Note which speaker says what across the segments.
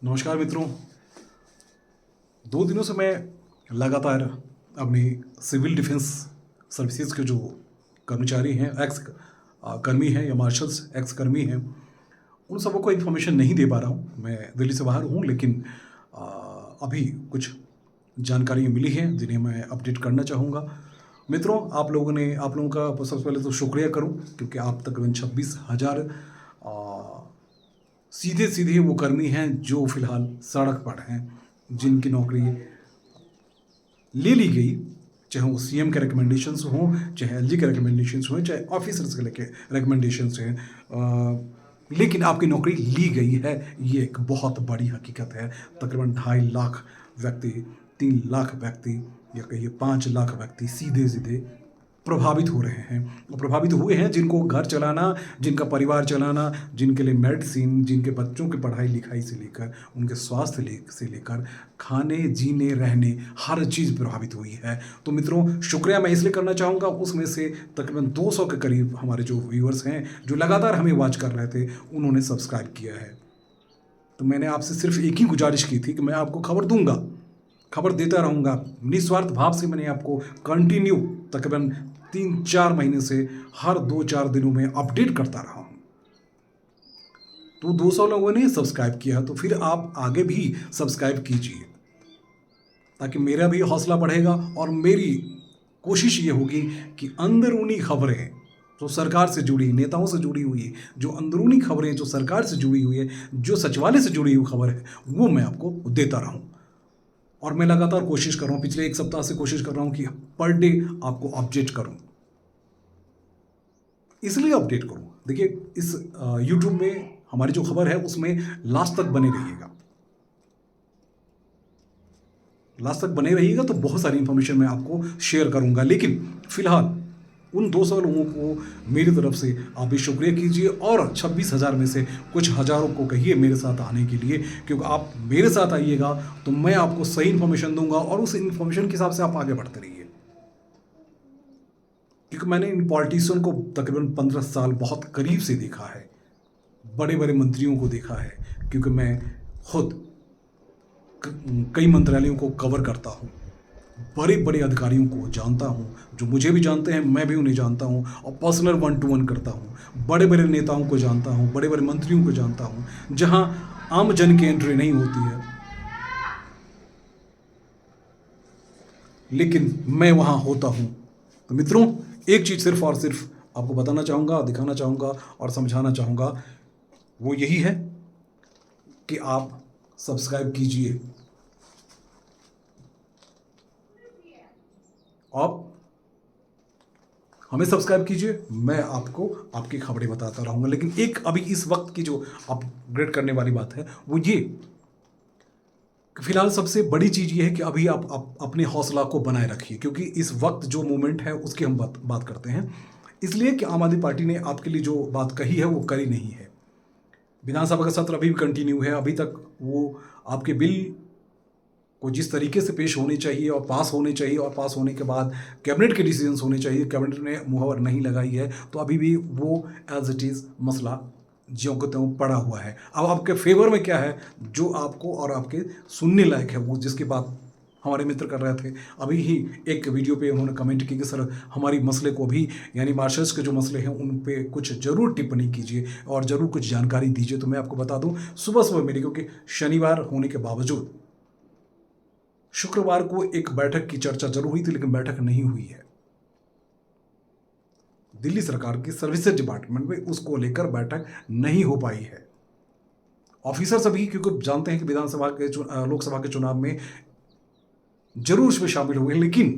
Speaker 1: नमस्कार मित्रों। 2 दिनों से मैं लगातार अपनी सिविल डिफेंस सर्विसेज के जो कर्मचारी हैं, एक्स कर्मी हैं या मार्शल्स एक्स कर्मी हैं, उन सबों को इन्फॉर्मेशन नहीं दे पा रहा हूँ। मैं दिल्ली से बाहर हूँ, लेकिन अभी कुछ जानकारी मिली हैं जिन्हें मैं अपडेट करना चाहूँगा। मित्रों, आप लोगों का सबसे पहले तो शुक्रिया करूँ, क्योंकि आप तकरीबन 26,000 सीधे सीधे वो कर्मी हैं जो फिलहाल सड़क पर हैं, जिनकी नौकरी ले ली गई, चाहे वो सीएम के रिकमेंडेशंस हों, चाहे एलजी के रिकमेंडेशंस हों, चाहे ऑफिसर्स के लेके रिकमेंडेशंस हैं, लेकिन आपकी नौकरी ली गई है। ये एक बहुत बड़ी हकीकत है। तकरीबन 2.5 लाख व्यक्ति, 3 लाख व्यक्ति या कहिए 5 लाख व्यक्ति सीधे सीधे प्रभावित हो रहे हैं। और प्रभावित हुए हैं जिनको घर चलाना, जिनका परिवार चलाना, जिनके लिए मेडिसिन, जिनके बच्चों की पढ़ाई लिखाई से लेकर उनके स्वास्थ्य से लेकर खाने जीने रहने हर चीज़ प्रभावित हुई है। तो मित्रों, शुक्रिया मैं इसलिए करना चाहूँगा, उसमें से तकरीबन 200 के करीब हमारे जो व्यूअर्स हैं जो लगातार हमें वॉच कर रहे थे, उन्होंने सब्सक्राइब किया है। तो मैंने आपसे सिर्फ एक ही गुजारिश की थी कि मैं आपको खबर दूंगा, खबर देता रहूँगा। निस्वार्थ भाव से मैंने आपको कंटिन्यू तकरीबन 3-4 महीने से हर 2-4 दिनों में अपडेट करता रहा हूँ। तो 200 लोगों ने सब्सक्राइब किया, तो फिर आप आगे भी सब्सक्राइब कीजिए, ताकि मेरा भी हौसला बढ़ेगा। और मेरी कोशिश ये होगी कि अंदरूनी खबरें जो सरकार से जुड़ी, नेताओं से जुड़ी हुई, जो अंदरूनी खबरें जो सरकार से जुड़ी हुई है, जो सचिवालय से जुड़ी हुई खबर है, वो मैं आपको देता रहूं। और मैं लगातार कोशिश कर रहा हूँ, पिछले 1 सप्ताह से कोशिश कर रहा हूँ कि पर डे आपको अपडेट करूँ। इसलिए अपडेट करूँ, देखिए इस यूट्यूब में हमारी जो खबर है उसमें लास्ट तक बने रहिएगा। लास्ट तक बने रहिएगा तो बहुत सारी इंफॉर्मेशन मैं आपको शेयर करूंगा। लेकिन फिलहाल उन 200 लोगों को मेरी तरफ से आप भी शुक्रिया कीजिए, और 26,000 में से कुछ हज़ारों को कहिए मेरे साथ आने के लिए, क्योंकि आप मेरे साथ आइएगा तो मैं आपको सही इन्फॉर्मेशन दूंगा और उस इन्फॉर्मेशन के हिसाब से आप आगे बढ़ते रहिए। क्योंकि मैंने इन पॉलिटिशियन को तकरीबन 15 साल बहुत करीब से देखा है, बड़े बड़े मंत्रियों को देखा है, क्योंकि मैं खुद कई मंत्रालयों को कवर करता हूँ, बड़े बड़े अधिकारियों को जानता हूँ, जो मुझे भी जानते हैं, मैं भी उन्हें जानता हूँ, और पर्सनल 1-to-1 करता हूँ। बड़े बड़े नेताओं को जानता हूँ, बड़े बड़े मंत्रियों को जानता हूँ, जहाँ आम जन की एंट्री नहीं होती है, लेकिन मैं वहाँ होता हूँ। तो मित्रों, एक चीज़ सिर्फ और सिर्फ आपको बताना चाहूँगा, दिखाना चाहूँगा और समझाना चाहूँगा, वो यही है कि आप सब्सक्राइब कीजिए। आप हमें सब्सक्राइब कीजिए, मैं आपको आपकी खबरें बताता रहूँगा। लेकिन एक अभी इस वक्त की जो अपग्रेड करने वाली बात है वो ये, फिलहाल सबसे बड़ी चीज़ ये है कि अभी आप अपने हौसला को बनाए रखिए, क्योंकि इस वक्त जो मूवमेंट है उसकी हम बात करते हैं। इसलिए कि आम आदमी पार्टी ने आपके लिए जो बात कही है वो करी नहीं है। विधानसभा का सत्र अभी भी कंटिन्यू है, अभी तक वो आपके बिल को जिस तरीके से पेश होने चाहिए और पास होने चाहिए, और पास होने के बाद कैबिनेट के डिसीजंस होने चाहिए, कैबिनेट ने मुहर नहीं लगाई है, तो अभी भी वो एज इट इज़ मसला ज्यों को त्यों पड़ा हुआ है। अब आपके फेवर में क्या है जो आपको और आपके सुनने लायक है, वो जिसकी बात हमारे मित्र कर रहे थे। अभी ही एक वीडियो पे उन्होंने कमेंट की कि सर हमारी मसले को भी, यानी मार्शल्स के जो मसले हैं उन पे कुछ ज़रूर टिप्पणी कीजिए और ज़रूर कुछ जानकारी दीजिए। तो मैं आपको बता दूं, सुबह सुबह मेरी, क्योंकि शनिवार होने के बावजूद शुक्रवार को एक बैठक की चर्चा जरूर हुई थी, लेकिन बैठक नहीं हुई है दिल्ली सरकार की सर्विसेज डिपार्टमेंट में, उसको लेकर बैठक नहीं हो पाई है। ऑफिसर सभी क्योंकि जानते हैं कि विधानसभा के लोकसभा के चुनाव में जरूर इसमें शामिल हुए, लेकिन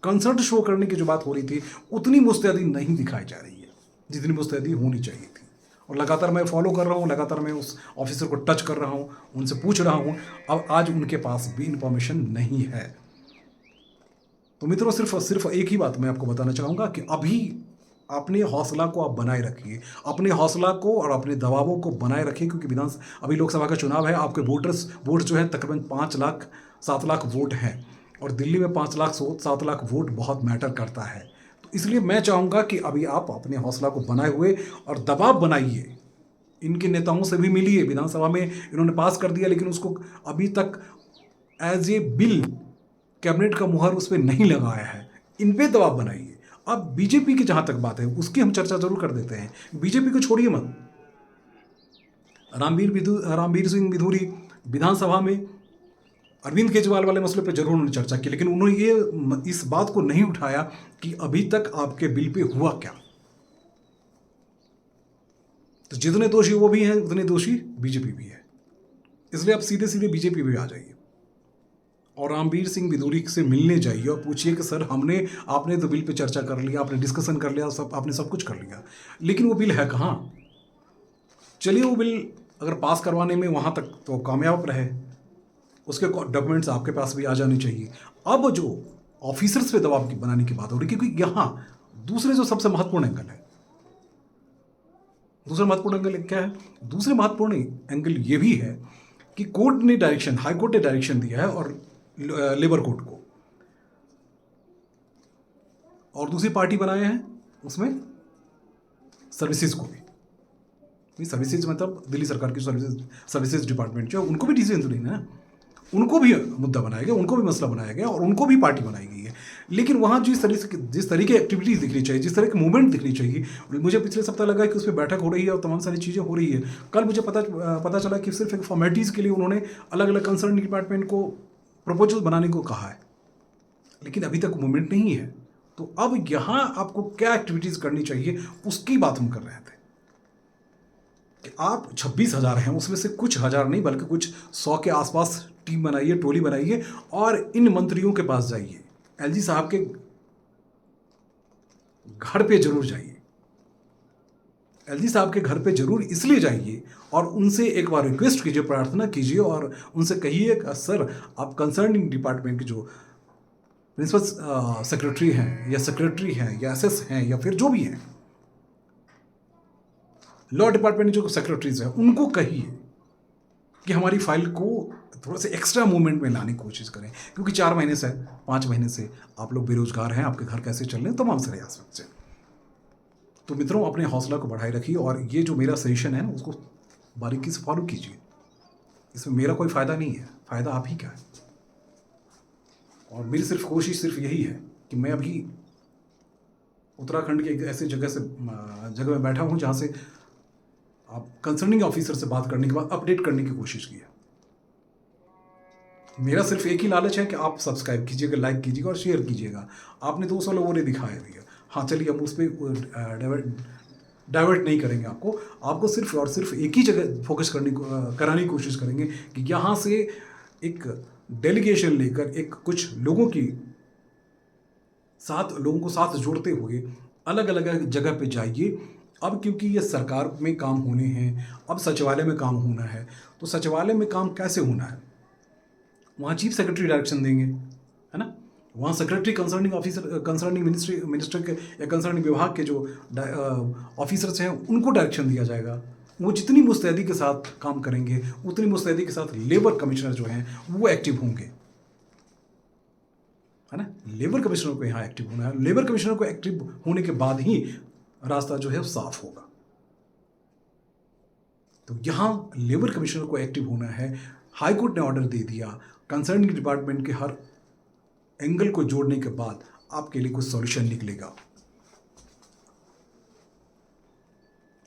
Speaker 1: कंसर्ट शो करने की जो बात हो रही थी उतनी मुस्तैदी नहीं दिखाई जा रही है जितनी मुस्तैदी होनी चाहिए थी। और लगातार मैं फॉलो कर रहा हूँ, लगातार मैं उस ऑफिसर को टच कर रहा हूँ, उनसे पूछ रहा हूँ, अब आज उनके पास भी इंफॉर्मेशन नहीं है। तो मित्रों, सिर्फ एक ही बात मैं आपको बताना चाहूँगा कि अभी अपने हौसला को आप बनाए रखिए, अपने हौसला को और अपने दबावों को बनाए रखिए, क्योंकि अभी लोकसभा का चुनाव है। आपके वोट जो है तकरीबन 5-7 लाख वोट हैं, और दिल्ली में 5-7 लाख वोट बहुत मैटर करता है। तो इसलिए मैं चाहूँगा कि अभी आप अपने हौसला को बनाए हुए और दबाव बनाइए इनके नेताओं से भी मिली है, विधानसभा में इन्होंने पास कर दिया, लेकिन उसको अभी तक एज ए बिल कैबिनेट का मुहर उस पर नहीं लगाया है। इन पे दबाव बनाइए। अब बीजेपी की जहां तक बात है उसकी हम चर्चा जरूर कर देते हैं। बीजेपी को छोड़िए मत, रामवीर सिंह बिधूरी विधानसभा में अरविंद केजरीवाल वाले मसले पर जरूर उन्होंने चर्चा की, लेकिन उन्होंने ये इस बात को नहीं उठाया कि अभी तक आपके बिल पे हुआ क्या। तो जितने दोषी वो भी हैं उतने दोषी बीजेपी भी है, इसलिए आप सीधे सीधे बीजेपी पे आ जाइए और रामवीर सिंह बिधूरी से मिलने जाइए और पूछिए कि सर आपने तो बिल पे चर्चा कर लिया, आपने डिस्कशन कर लिया, आपने सब कुछ कर लिया, लेकिन वो बिल है कहाँ। चलिए वो बिल अगर पास करवाने में वहाँ तक तो कामयाब रहे, उसके डॉक्यूमेंट्स आपके पास भी आ जाने चाहिए। अब जो ऑफिसर्स पे दबाव बनाने की बात हो रही है, क्योंकि यहाँ दूसरे जो सबसे महत्वपूर्ण एंगल है, दूसरा महत्वपूर्ण एंगल क्या है? दूसरे महत्वपूर्ण एंगल ये भी है कि कोर्ट ने डायरेक्शन, हाई कोर्ट ने डायरेक्शन दिया है और लेबर कोर्ट को, और दूसरी पार्टी बनाए हैं उसमें सर्विसेज को भी। सर्विसेज मतलब दिल्ली सरकार की सर्विसेज डिपार्टमेंट जो उनको भी डिसीजन लेना है, उनको भी मुद्दा बनाया गया, उनको भी मसला बनाया गया और उनको भी पार्टी बनाई गई है। लेकिन वहाँ जिस तरह की एक्टिविटीज़ दिखनी चाहिए, जिस तरह की मूवमेंट दिखनी चाहिए, मुझे पिछले सप्ताह लगा कि उस पर बैठक हो रही है और तमाम सारी चीज़ें हो रही है। कल मुझे पता चला कि सिर्फ एक फॉर्मेलिटीज़ के लिए उन्होंने अलग अलग कंसर्न डिपार्टमेंट को प्रपोजल बनाने को कहा है, लेकिन अभी तक मूवमेंट नहीं है। तो अब यहाँ आपको क्या एक्टिविटीज़ करनी चाहिए उसकी बात हम कर रहे थे कि आप 26,000 हैं, उसमें से कुछ हज़ार नहीं बल्कि कुछ 100 के आसपास टीम बनाइए, टोली बनाइए और इन मंत्रियों के पास जाइए, एलजी साहब के घर पे जरूर जाइए, एलजी साहब के घर पे जरूर इसलिए जाइए और उनसे एक बार रिक्वेस्ट कीजिए, प्रार्थना कीजिए और उनसे कहिए कि सर आप कंसर्निंग डिपार्टमेंट के जो प्रिंसिपल सेक्रेटरी हैं या सेक्रेटरी हैं या एसएस हैं या फिर जो भी हैं, लॉ डिपार्टमेंट जो सेक्रेटरीज हैं, उनको कहिए कि हमारी फाइल को थोड़ा सा एक्स्ट्रा मूवमेंट में लाने की कोशिश करें, क्योंकि 4 महीने से 5 महीने से आप लोग बेरोजगार हैं, आपके घर कैसे चल रहे हैं, तमाम सारे एस्पेक्ट से। तो मित्रों, अपने हौसला को बढ़ाए रखिए और ये जो मेरा सजेशन है उसको बारीकी से फॉलो कीजिए। इसमें मेरा कोई फ़ायदा नहीं है, फ़ायदा आप ही का है। और मेरी सिर्फ कोशिश सिर्फ यही है कि मैं अभी उत्तराखंड के एक ऐसी जगह में बैठा हूँ जहाँ से आप कंसर्निंग ऑफिसर से बात करने के बाद अपडेट करने की कोशिश की है। मेरा सिर्फ एक ही लालच है कि आप सब्सक्राइब कीजिएगा, लाइक कीजिएगा और शेयर कीजिएगा। आपने 200 लोगों ने दिखाया दिया, हाँ चलिए हम उस पर डाइवर्ट नहीं करेंगे। आपको सिर्फ और सिर्फ एक ही जगह फोकस कराने की कोशिश करेंगे कि यहाँ से एक डेलीगेशन लेकर एक कुछ लोगों को साथ जोड़ते हुए अलग अलग जगह पे जाइए। अब क्योंकि ये सरकार में काम होने हैं, अब सचिवालय में काम होना है, तो सचिवालय में काम कैसे होना है, वहाँ चीफ सेक्रेटरी डायरेक्शन देंगे, है ना। वहाँ सेक्रेटरी कंसर्निंग मिनिस्टर के या कंसर्निंग विभाग के जो ऑफिसर्स हैं उनको डायरेक्शन दिया जाएगा। वो जितनी मुस्तैदी के साथ काम करेंगे उतनी मुस्तैदी के साथ लेबर कमिश्नर जो हैं वो एक्टिव होंगे, है ना। लेबर कमिश्नर को यहाँ एक्टिव होना है, लेबर कमिश्नर को एक्टिव होने के बाद ही रास्ता जो है वो साफ होगा। तो यहाँ लेबर कमिश्नर को एक्टिव होना है। हाई कोर्ट ने ऑर्डर दे दिया, कंसर्न डिपार्टमेंट के हर एंगल को जोड़ने के बाद आपके लिए कुछ सॉल्यूशन निकलेगा।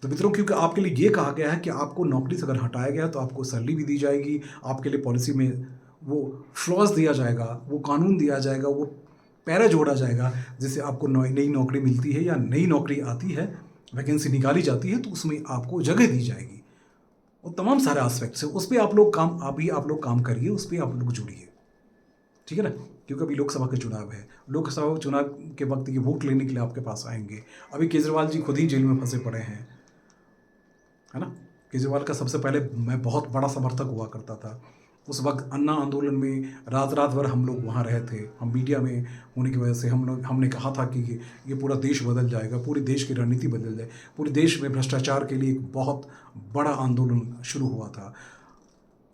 Speaker 1: तो मित्रों, क्योंकि आपके लिए ये कहा गया है कि आपको नौकरी से अगर हटाया गया तो आपको सैलरी भी दी जाएगी, आपके लिए पॉलिसी में वो फ्लॉज दिया जाएगा, वो कानून दिया जाएगा, वो पैरा जोड़ा जाएगा जिससे आपको नई नौकरी मिलती है या नई नौकरी आती है, वैकेंसी निकाली जाती है तो उसमें आपको जगह दी जाएगी। और तमाम सारे एस्पेक्ट्स है, उस पर आप लोग काम करिए, उस पर आप लोग जुड़िए, ठीक है ना। क्योंकि अभी लोकसभा के चुनाव है, लोकसभा चुनाव के वक्त ये वोट लेने के लिए आपके पास आएंगे। अभी केजरीवाल जी खुद ही जेल में फंसे पड़े हैं, है ना। केजरीवाल का सबसे पहले मैं बहुत बड़ा समर्थक हुआ करता था। उस वक्त अन्ना आंदोलन में रात भर हम लोग वहाँ रहे थे। हम मीडिया में होने की वजह से हमने कहा था कि ये पूरा देश बदल जाएगा, पूरे देश की रणनीति बदल जाए, पूरे देश में भ्रष्टाचार के लिए एक बहुत बड़ा आंदोलन शुरू हुआ था।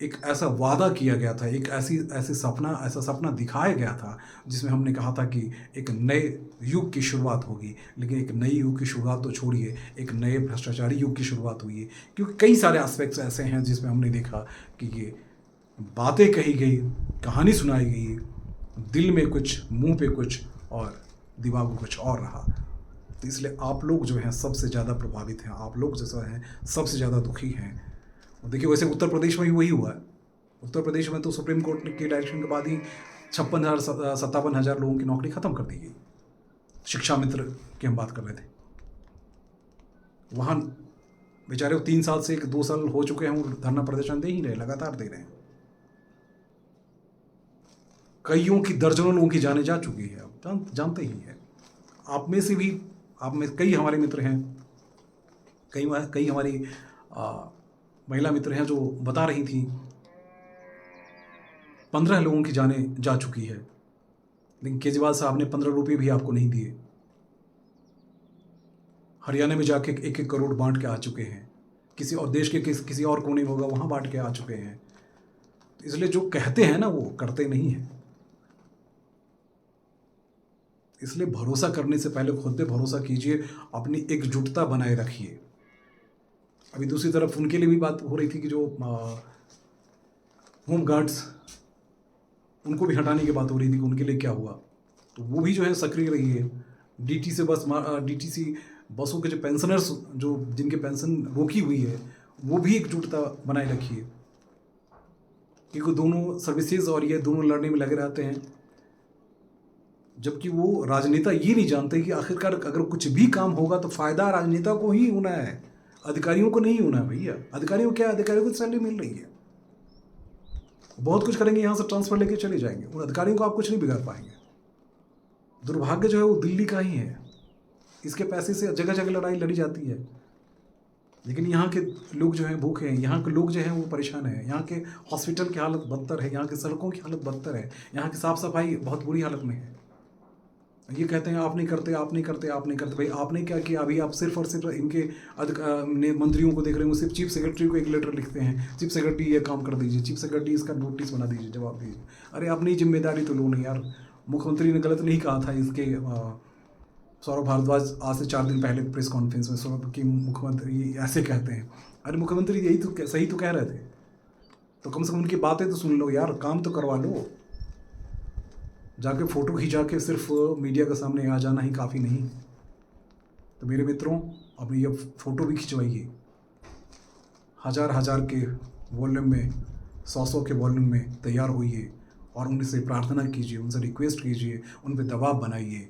Speaker 1: एक ऐसा वादा किया गया था, एक ऐसा सपना दिखाया गया था जिसमें हमने कहा था कि एक नए युग की शुरुआत होगी। लेकिन एक नई युग की शुरुआत तो छोड़िए, एक नए भ्रष्टाचारी युग की शुरुआत हुई है। क्योंकि कई सारे एस्पेक्ट्स ऐसे हैं जिसमें हमने देखा कि ये बातें कही गई, कहानी सुनाई गई, दिल में कुछ, मुंह पे कुछ और दिमाग में कुछ और रहा। तो इसलिए आप लोग जो हैं सबसे ज़्यादा प्रभावित हैं, आप लोग जैसा हैं सबसे ज़्यादा दुखी हैं। और देखिए, वैसे उत्तर प्रदेश में भी वही हुआ है। उत्तर प्रदेश में तो सुप्रीम कोर्ट के डायरेक्शन के बाद ही 56,000 लोगों की नौकरी ख़त्म कर दी गई। शिक्षा मित्र की हम बात कर रहे थे, वहाँ बेचारे वो 3 साल से 2 साल हो चुके हैं, वो धरना प्रदर्शन दे ही रहे, लगातार दे रहे हैं। कईयों की, दर्जनों लोगों की जानें जा चुकी है, आप जानते ही हैं। आप में से भी, आप में कई हमारे मित्र हैं, कई हमारी महिला मित्र हैं जो बता रही थी 15 लोगों की जानें जा चुकी है, लेकिन केजरीवाल साहब ने 15 रुपये भी आपको नहीं दिए। हरियाणा में जाके 1-1 करोड़ बांट के आ चुके हैं, किसी और देश के किसी और कोने में होगा वहाँ बांट के आ चुके हैं। इसलिए जो कहते हैं ना वो करते नहीं हैं। इसलिए भरोसा करने से पहले खुद पे भरोसा कीजिए, अपनी एकजुटता बनाए रखिए। अभी दूसरी तरफ उनके लिए भी बात हो रही थी कि जो होम गार्ड्स, उनको भी हटाने की बात हो रही थी कि उनके लिए क्या हुआ। तो वो भी जो है सक्रिय रही है। डीटीसी बसों के जो पेंशनर्स, जो जिनके पेंशन रोकी हुई है, वो भी एकजुटता बनाए रखिए, क्योंकि दोनों सर्विसेज और ये दोनों लड़ने में लगे रहते हैं। जबकि वो राजनेता ये नहीं जानते कि आखिरकार अगर कुछ भी काम होगा तो फ़ायदा राजनेता को ही होना है, अधिकारियों को नहीं होना है। भैया, अधिकारियों क्या, अधिकारियों को सैलरी मिल रही है, बहुत कुछ करेंगे, यहाँ से ट्रांसफ़र लेके चले जाएंगे। उन अधिकारियों को आप कुछ नहीं बिगाड़ पाएंगे। दुर्भाग्य जो है वो दिल्ली का ही है, इसके पैसे से जगह जगह लड़ाई लड़ी जाती है, लेकिन यहाँ के लोग जो हैं भूखे हैं, यहाँ के लोग जो हैं वो परेशान हैं। यहाँ के हॉस्पिटल की हालत बदतर है, यहाँ की सड़कों की हालत बदतर है, यहाँ की साफ़ सफाई बहुत बुरी हालत में है। ये कहते हैं आप नहीं करते, आप नहीं करते, आप नहीं करते। भाई, आपने क्या किया? अभी आप सिर्फ और सिर्फ इनके मंत्रियों को देख रहे हो, सिर्फ चीफ सेक्रेटरी को एक लेटर लिखते हैं, चीफ सेक्रेटरी ये काम कर दीजिए, चीफ सेक्रेटरी इसका नोटिस बना दीजिए, जवाब दीजिए। अरे अपनी जिम्मेदारी तो लो नहीं यार। मुख्यमंत्री ने गलत नहीं कहा था इसके। सौरभ भारद्वाज आज से 4 दिन पहले प्रेस कॉन्फ्रेंस में सौरभ की मुख्यमंत्री ऐसे कहते हैं। अरे मुख्यमंत्री यही तो सही तो कह रहे थे, तो कम से कम उनकी बातें तो सुन लो यार, काम तो करवा लो। जाके फ़ोटो खिंचा के सिर्फ मीडिया के सामने आ जाना ही काफ़ी नहीं। तो मेरे मित्रों, अपनी ये फ़ोटो भी खिंचवाइए, हज़ार के वॉल्यूम में, 100 के वॉल्यूम में तैयार होइए और उनसे प्रार्थना कीजिए, उनसे रिक्वेस्ट कीजिए, उन पर दबाव बनाइए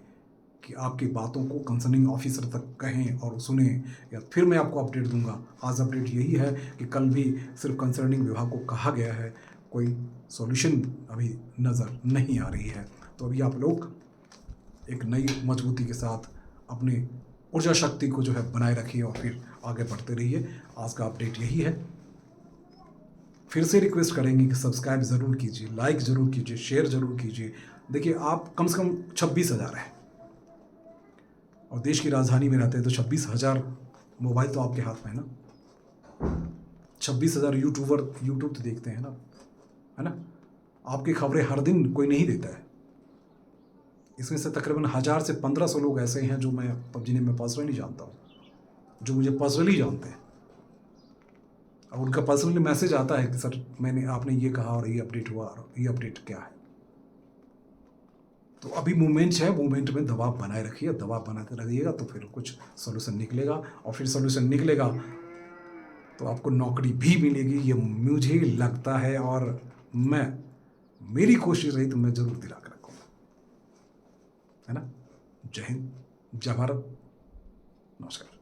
Speaker 1: कि आपकी बातों को कंसर्निंग ऑफिसर तक कहें और सुने, या फिर मैं आपको अपडेट दूंगा। आज अपडेट यही है कि कल भी सिर्फ कंसर्निंग विभाग को कहा गया है, कोई सॉल्यूशन अभी नज़र नहीं आ रही है। तो अभी आप लोग एक नई मजबूती के साथ अपनी ऊर्जा शक्ति को जो है बनाए रखिए और फिर आगे बढ़ते रहिए। आज का अपडेट यही है। फिर से रिक्वेस्ट करेंगे कि सब्सक्राइब ज़रूर कीजिए, लाइक ज़रूर कीजिए, शेयर ज़रूर कीजिए। देखिए, आप कम से कम 26,000 हैं और देश की राजधानी में रहते हैं, तो 26,000 मोबाइल तो आपके हाथ में है ना। 26,000 यूट्यूबर यूट्यूब तो देखते हैं ना, है ना। आपकी खबरें हर दिन कोई नहीं देता है। इसमें से तकरीबन 1000 से 1500 लोग ऐसे हैं जो जिन्हें मैं पर्सनली जानता हूँ, जो मुझे पर्सनली जानते हैं, और उनका पर्सनली मैसेज आता है कि सर आपने ये कहा और ये अपडेट हुआ और ये अपडेट क्या है। तो अभी मूवमेंट है, मूवमेंट में दबाव बनाए रखिए, दबाव बनाते रहिएगा तो फिर कुछ सोल्यूशन निकलेगा, और फिर सोल्यूशन निकलेगा तो आपको नौकरी भी मिलेगी, ये मुझे लगता है। और मेरी कोशिश रही तो मैं ज़रूर दिला कर रखूँगा, है ना। जय हिंद, जय भारत, नमस्कार।